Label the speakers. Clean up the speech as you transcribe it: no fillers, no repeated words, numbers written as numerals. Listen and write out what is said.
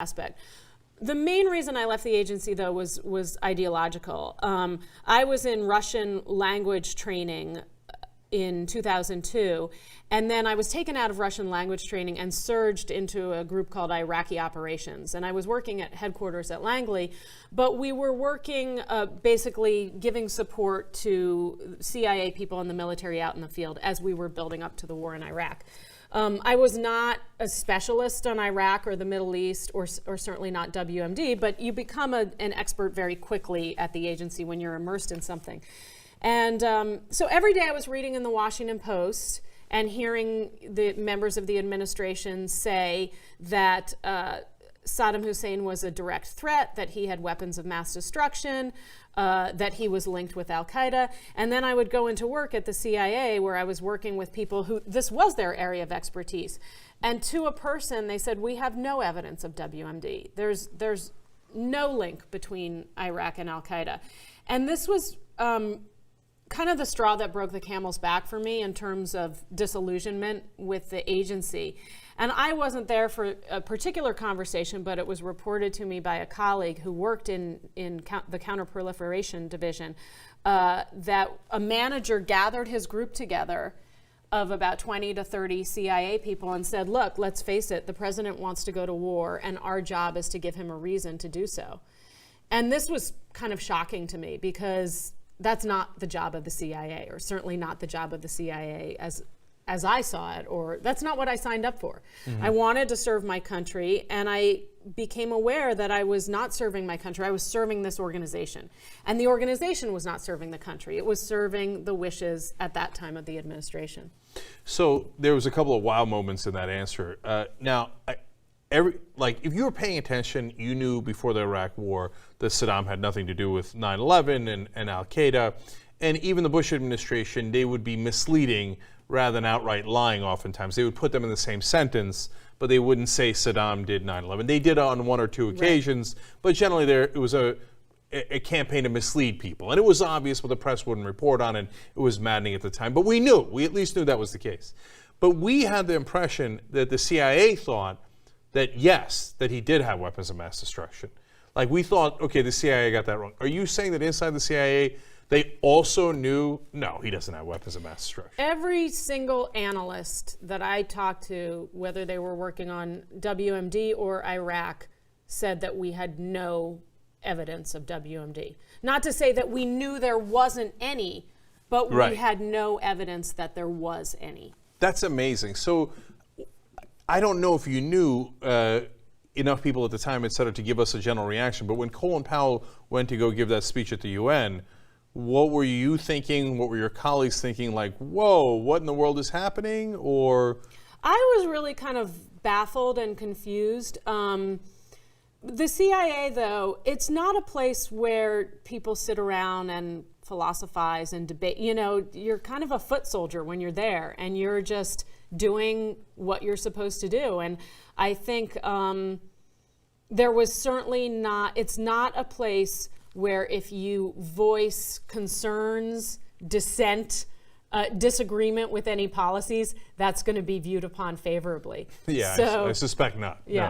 Speaker 1: aspect. The main reason I left the agency, though, was ideological. I was in Russian language training in 2002, and then I was taken out of Russian language training and surged into a group called Iraqi Operations. And I was working at headquarters at Langley, but we were working basically giving support to CIA people and the military out in the field as we were building up to the war in Iraq. I was not a specialist on Iraq or the Middle East, or certainly not WMD, but you become an expert very quickly at the agency when you're immersed in something. And so every day I was reading in the Washington Post and hearing the members of the administration say that Saddam Hussein was a direct threat, that he had weapons of mass destruction, that he was linked with Al-Qaeda. And then I would go into work at the CIA, where I was working with people who this was their area of expertise. And to a person, they said, we have no evidence of WMD. There's no link between Iraq and Al-Qaeda. And this was kind of the straw that broke the camel's back for me in terms of disillusionment with the agency. And I wasn't there for a particular conversation, but it was reported to me by a colleague who worked in the counterproliferation division, that a manager gathered his group together of about 20 to 30 CIA people and said, look, let's face it, the president wants to go to war, and our job is to give him a reason to do so. And this was kind of shocking to me, because that's not the job of the CIA, or certainly not the job of the CIA as I saw it, or that's not what I signed up for. Mm-hmm. I wanted to serve my country, and I became aware that I was not serving my country. I was serving this organization. And the organization was not serving the country. It was serving the wishes at that time of the administration.
Speaker 2: So there was a couple of wow moments in that answer. Now, if you were paying attention, you knew before the Iraq War that Saddam had nothing to do with 9/11 and Al-Qaeda. And even the Bush administration, they would be misleading rather than outright lying oftentimes. They would put them in the same sentence, but they wouldn't say Saddam did 9/11. They did on one or two occasions, right. But generally it was a campaign to mislead people. And it was obvious, but the press wouldn't report on it. It was maddening at the time. But we at least knew that was the case. But we had the impression that the CIA thought that, yes, that he did have weapons of mass destruction. Like, we thought, okay, the CIA got that wrong. Are you saying that inside the CIA, they also knew, no, he doesn't have weapons of mass destruction?
Speaker 1: Every single analyst that I talked to, whether they were working on WMD or Iraq, said that we had no evidence of WMD. Not to say that we knew there wasn't any, but we had no evidence that there was any.
Speaker 2: That's amazing. So I don't know if you knew enough people at the time, et cetera, to give us a general reaction, but when Colin Powell went to go give that speech at the UN, what were you thinking? What were your colleagues thinking? Like, whoa, what in the world is happening? Or
Speaker 1: I was really kind of baffled and confused. The CIA, though, it's not a place where people sit around and philosophize and debate. You know, you're kind of a foot soldier when you're there, and you're just doing what you're supposed to do. And I think there was certainly not, it's not a place where if you voice concerns, dissent, disagreement with any policies, that's going to be viewed upon favorably.
Speaker 2: Yeah,
Speaker 1: so,
Speaker 2: I suspect not.
Speaker 1: Yeah.
Speaker 2: No.